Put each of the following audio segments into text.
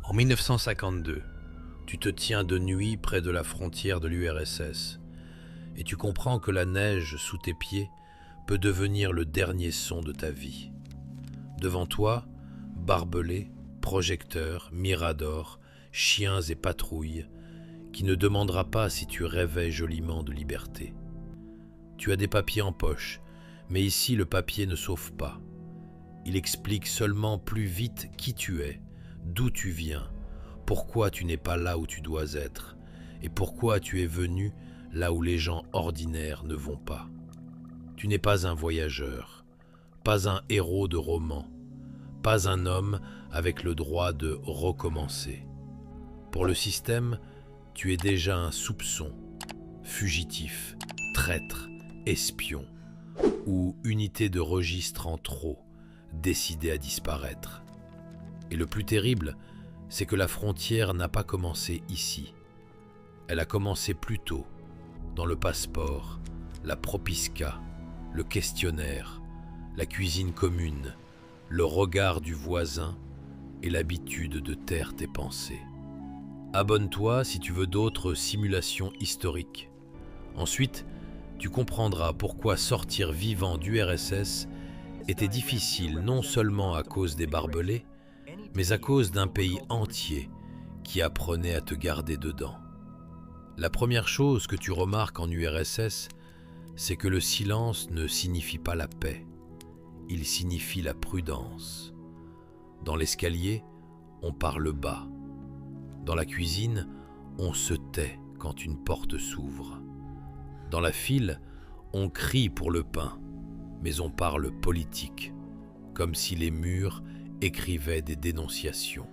En 1952, tu te tiens de nuit près de la frontière de l'URSS et tu comprends que la neige sous tes pieds peut devenir le dernier son de ta vie. Devant toi, barbelés, projecteurs, miradors, chiens et patrouilles, qui ne demandera pas si tu rêvais joliment de liberté. Tu as des papiers en poche, mais ici le papier ne sauve pas. Il explique seulement plus vite qui tu es, d'où tu viens, pourquoi tu n'es pas là où tu dois être, et pourquoi tu es venu là où les gens ordinaires ne vont pas. Tu n'es pas un voyageur, pas un héros de roman, pas un homme avec le droit de recommencer. Pour le système, tu es déjà un soupçon, fugitif, traître, espion, ou unité de registre en trop, décidé à disparaître. Et le plus terrible, c'est que la frontière n'a pas commencé ici. Elle a commencé plus tôt, dans le passeport, la propiska, le questionnaire, la cuisine commune, le regard du voisin et l'habitude de taire tes pensées. Abonne-toi si tu veux d'autres simulations historiques. Ensuite, tu comprendras pourquoi sortir vivant d'URSS était difficile non seulement à cause des barbelés, mais à cause d'un pays entier qui apprenait à te garder dedans. La première chose que tu remarques en URSS, c'est que le silence ne signifie pas la paix, il signifie la prudence. Dans l'escalier, on parle bas. Dans la cuisine, on se tait quand une porte s'ouvre. Dans la file, on crie pour le pain, mais on parle politique, comme si les murs écrivaient des dénonciations.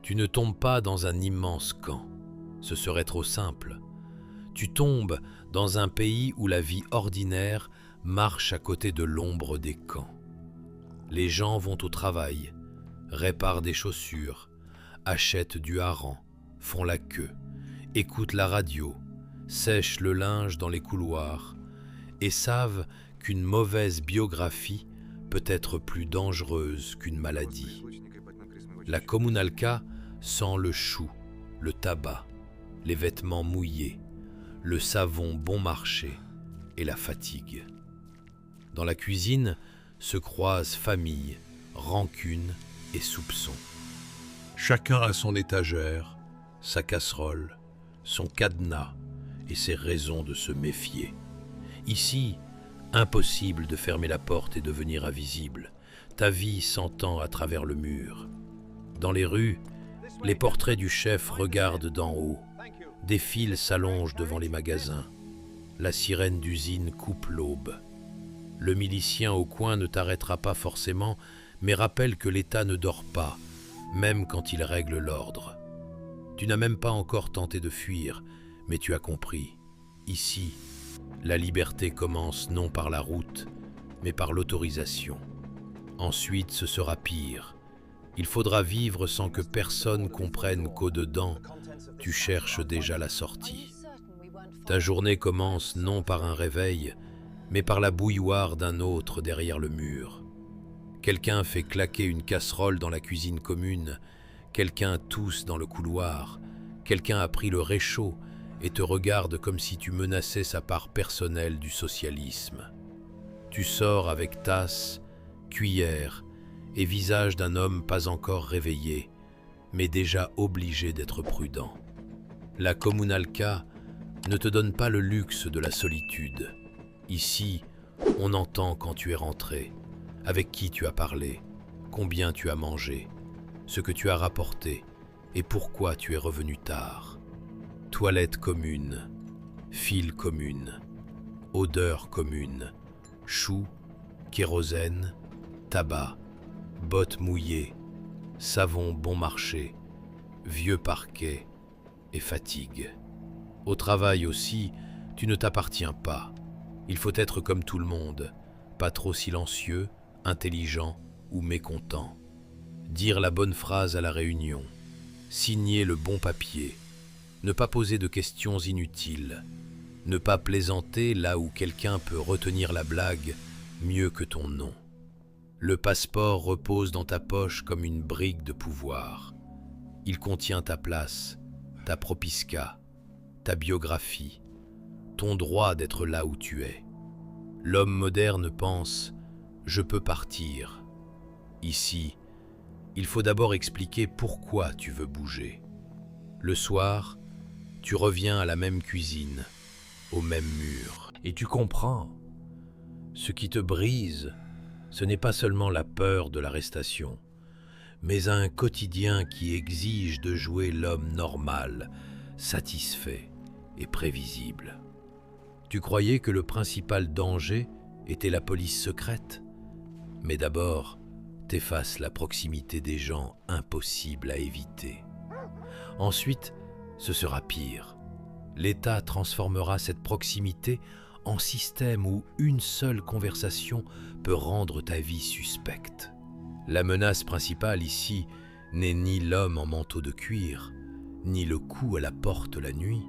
Tu ne tombes pas dans un immense camp, ce serait trop simple. Tu tombes dans un pays où la vie ordinaire marche à côté de l'ombre des camps. Les gens vont au travail, réparent des chaussures, achètent du hareng, font la queue, écoutent la radio, sèchent le linge dans les couloirs et savent qu'une mauvaise biographie peut être plus dangereuse qu'une maladie. La kommunalka sent le chou, le tabac, les vêtements mouillés, le savon bon marché et la fatigue. Dans la cuisine se croisent famille, rancune et soupçon. Chacun a son étagère, sa casserole, son cadenas et ses raisons de se méfier. Ici, impossible de fermer la porte et devenir invisible. Ta vie s'entend à travers le mur. Dans les rues, les portraits du chef regardent d'en haut. Des fils s'allongent devant les magasins. La sirène d'usine coupe l'aube. Le milicien au coin ne t'arrêtera pas forcément, mais rappelle que l'État ne dort pas, même quand il règle l'ordre. Tu n'as même pas encore tenté de fuir, mais tu as compris. Ici, la liberté commence non par la route, mais par l'autorisation. Ensuite, ce sera pire. Il faudra vivre sans que personne comprenne qu'au-dedans, tu cherches déjà la sortie. Ta journée commence non par un réveil, mais par la bouilloire d'un autre derrière le mur. Quelqu'un fait claquer une casserole dans la cuisine commune, quelqu'un tousse dans le couloir, quelqu'un a pris le réchaud et te regarde comme si tu menaçais sa part personnelle du socialisme. Tu sors avec tasse, cuillère et visage d'un homme pas encore réveillé, mais déjà obligé d'être prudent. La kommunalka ne te donne pas le luxe de la solitude. Ici, on entend quand tu es rentré, avec qui tu as parlé, combien tu as mangé, ce que tu as rapporté et pourquoi tu es revenu tard. Toilette commune, file commune, odeur commune, choux, kérosène, tabac, bottes mouillées, savon bon marché, vieux parquet et fatigue. Au travail aussi, tu ne t'appartiens pas. Il faut être comme tout le monde, pas trop silencieux, intelligent ou mécontent. Dire la bonne phrase à la réunion, signer le bon papier, ne pas poser de questions inutiles, ne pas plaisanter là où quelqu'un peut retenir la blague mieux que ton nom. Le passeport repose dans ta poche comme une brique de pouvoir. Il contient ta place, ta propiska, ta biographie, ton droit d'être là où tu es. L'homme moderne pense « je peux partir ». Ici, il faut d'abord expliquer pourquoi tu veux bouger. Le soir, tu reviens à la même cuisine, au même mur, et tu comprends. Ce qui te brise, ce n'est pas seulement la peur de l'arrestation, mais un quotidien qui exige de jouer l'homme normal, satisfait et prévisible. Tu croyais que le principal danger était la police secrète, mais d'abord, t'effaces la proximité des gens impossible à éviter. Ensuite, ce sera pire. L'État transformera cette proximité en système où une seule conversation peut rendre ta vie suspecte. La menace principale ici n'est ni l'homme en manteau de cuir, ni le coup à la porte la nuit,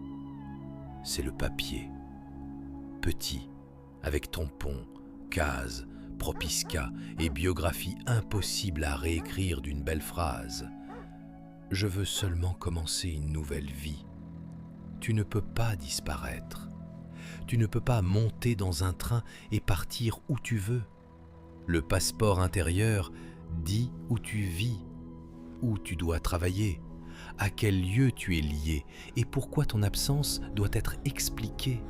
c'est le papier. Petit, avec tampon, case, propiska et biographie impossible à réécrire d'une belle phrase. Je veux seulement commencer une nouvelle vie. Tu ne peux pas disparaître. Tu ne peux pas monter dans un train et partir où tu veux. Le passeport intérieur dit où tu vis, où tu dois travailler, à quel lieu tu es lié et pourquoi ton absence doit être expliquée.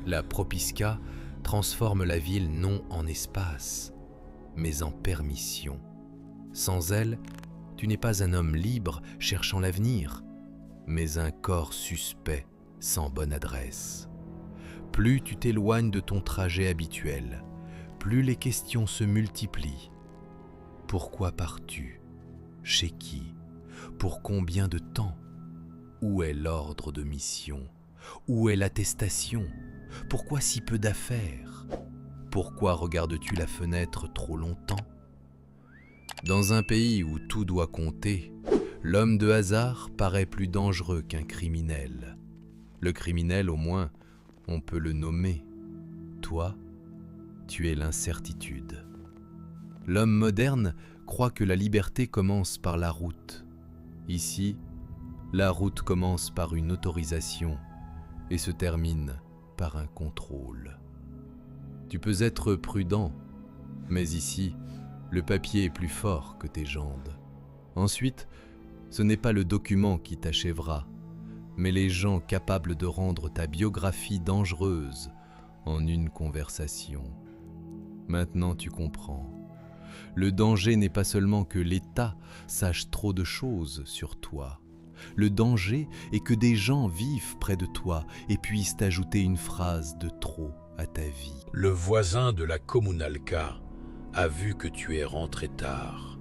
La propiska transforme la ville non en espace, mais en permission. Sans elle, tu n'es pas un homme libre cherchant l'avenir, mais un corps suspect sans bonne adresse. Plus tu t'éloignes de ton trajet habituel, plus les questions se multiplient. Pourquoi pars-tu? Chez qui? Pour combien de temps? Où est l'ordre de mission? Où est l'attestation? Pourquoi si peu d'affaires? Pourquoi regardes-tu la fenêtre trop longtemps? Dans un pays où tout doit compter, l'homme de hasard paraît plus dangereux qu'un criminel. Le criminel, au moins, on peut le nommer. Toi, tu es l'incertitude. L'homme moderne croit que la liberté commence par la route. Ici, la route commence par une autorisation et se termine par un contrôle. Tu peux être prudent, mais ici, le papier est plus fort que tes jambes. Ensuite, ce n'est pas le document qui t'achèvera, mais les gens capables de rendre ta biographie dangereuse en une conversation. Maintenant tu comprends. Le danger n'est pas seulement que l'État sache trop de choses sur toi. Le danger est que des gens vivent près de toi et puissent ajouter une phrase de trop à ta vie. Le voisin de la Communalka a vu que tu es rentré tard.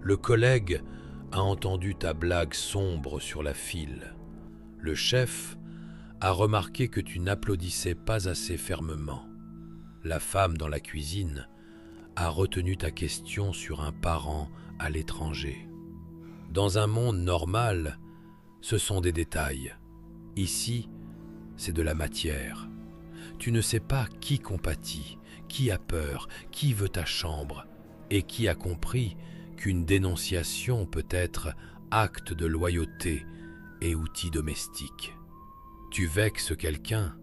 Le collègue a entendu ta blague sombre sur la file. Le chef a remarqué que tu n'applaudissais pas assez fermement. La femme dans la cuisine a retenu ta question sur un parent à l'étranger. Dans un monde normal, ce sont des détails. Ici, c'est de la matière. Tu ne sais pas qui compatit, qui a peur, qui veut ta chambre et qui a compris qu'une dénonciation peut être acte de loyauté et outil domestique. Tu vexes quelqu'un,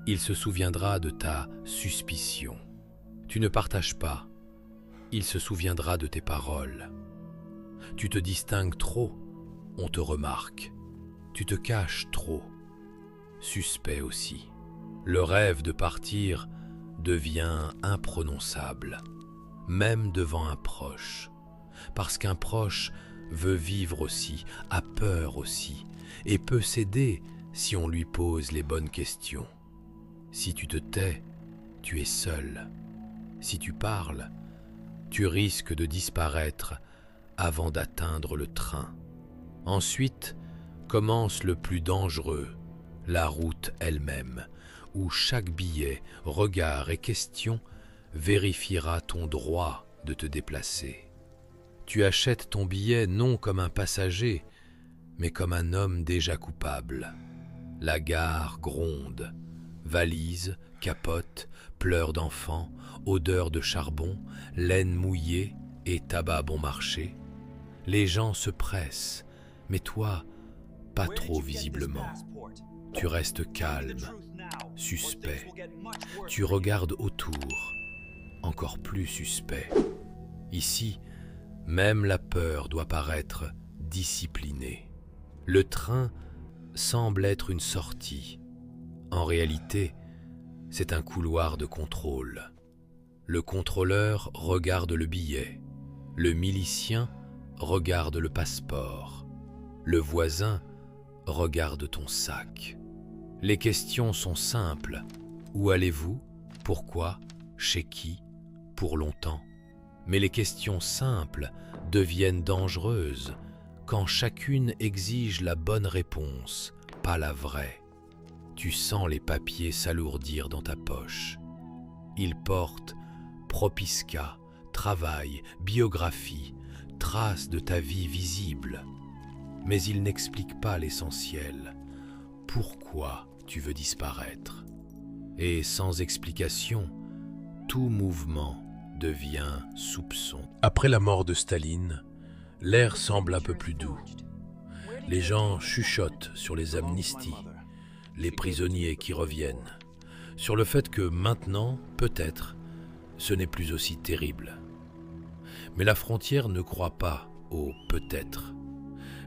il se souviendra de ta suspicion. Tu ne partages pas, il se souviendra de tes paroles. Tu te distingues trop, on te remarque. Tu te caches trop, suspect aussi. Le rêve de partir devient imprononçable, même devant un proche, parce qu'un proche veut vivre aussi, a peur aussi, et peut céder si on lui pose les bonnes questions. Si tu te tais, tu es seul. Si tu parles, tu risques de disparaître avant d'atteindre le train. Ensuite commence le plus dangereux, la route elle-même, où chaque billet, regard et question vérifiera ton droit de te déplacer. Tu achètes ton billet non comme un passager, mais comme un homme déjà coupable. La gare gronde, valises, capote, pleurs d'enfants, odeur de charbon, laine mouillée et tabac bon marché. Les gens se pressent, Mais toi, pas trop visiblement. Tu restes calme, suspect. Tu regardes autour, encore plus suspect. Ici, même la peur doit paraître disciplinée. Le train semble être une sortie. En réalité, c'est un couloir de contrôle. Le contrôleur regarde le billet. Le milicien regarde le passeport. Le voisin regarde ton sac. Les questions sont simples. Où allez-vous? Pourquoi? Chez qui? Pour longtemps? Mais les questions simples deviennent dangereuses quand chacune exige la bonne réponse, pas la vraie. Tu sens les papiers s'alourdir dans ta poche. Ils portent propisca, travail, biographie, traces de ta vie visible. Mais ils n'expliquent pas l'essentiel. Pourquoi tu veux disparaître? Et sans explication, tout mouvement devient soupçon. Après la mort de Staline, l'air semble un peu plus doux. Les gens chuchotent sur les amnisties, les prisonniers qui reviennent, sur le fait que maintenant, peut-être, ce n'est plus aussi terrible. Mais la frontière ne croit pas au peut-être.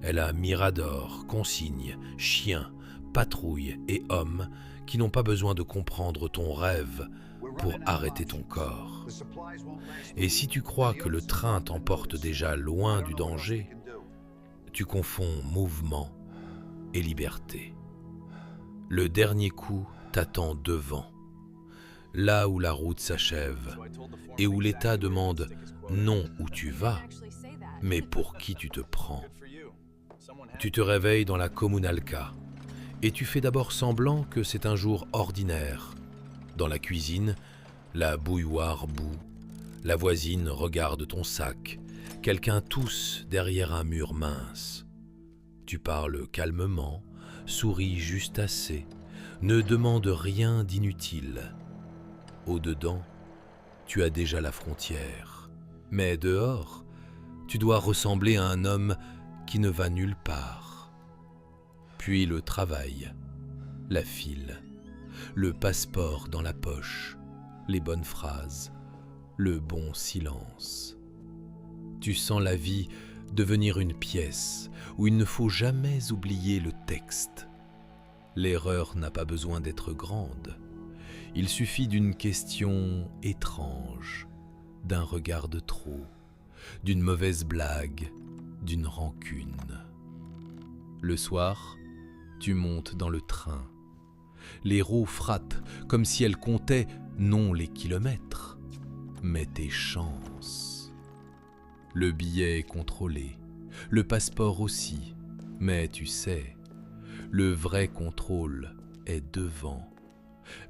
Elle a miradors, consignes, chiens, patrouilles et hommes qui n'ont pas besoin de comprendre ton rêve pour arrêter ton corps. Et si tu crois que le train t'emporte déjà loin du danger, tu confonds mouvement et liberté. Le dernier coup t'attend devant, là où la route s'achève et où l'État demande non où tu vas, mais pour qui tu te prends. Tu te réveilles dans la Kommunalka et tu fais d'abord semblant que c'est un jour ordinaire. Dans la cuisine, la bouilloire bout, la voisine regarde ton sac, quelqu'un tousse derrière un mur mince. Tu parles calmement, souris juste assez, ne demande rien d'inutile. Au-dedans, tu as déjà la frontière. Mais dehors, tu dois ressembler à un homme qui ne va nulle part. Puis le travail, la file, le passeport dans la poche, les bonnes phrases, le bon silence. Tu sens la vie devenir une pièce où il ne faut jamais oublier le texte. L'erreur n'a pas besoin d'être grande. Il suffit d'une question étrange, d'un regard de trop, d'une mauvaise blague, d'une rancune. Le soir, tu montes dans le train. Les roues frappent comme si elles comptaient non les kilomètres, mais tes chances. Le billet est contrôlé, le passeport aussi, mais tu sais, le vrai contrôle est devant.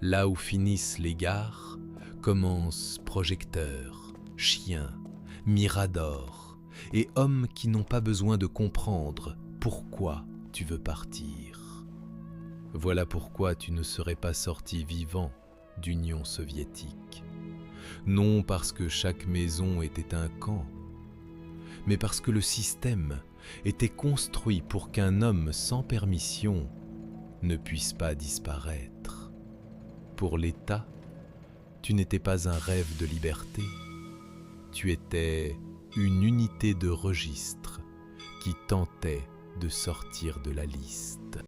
Là où finissent les gares, commencent projecteurs, chiens, miradors et hommes qui n'ont pas besoin de comprendre pourquoi tu veux partir. Voilà pourquoi tu ne serais pas sorti vivant d'Union soviétique. Non parce que chaque maison était un camp, mais parce que le système était construit pour qu'un homme sans permission ne puisse pas disparaître. Pour l'État, tu n'étais pas un rêve de liberté, tu étais une unité de registre qui tentait de sortir de la liste.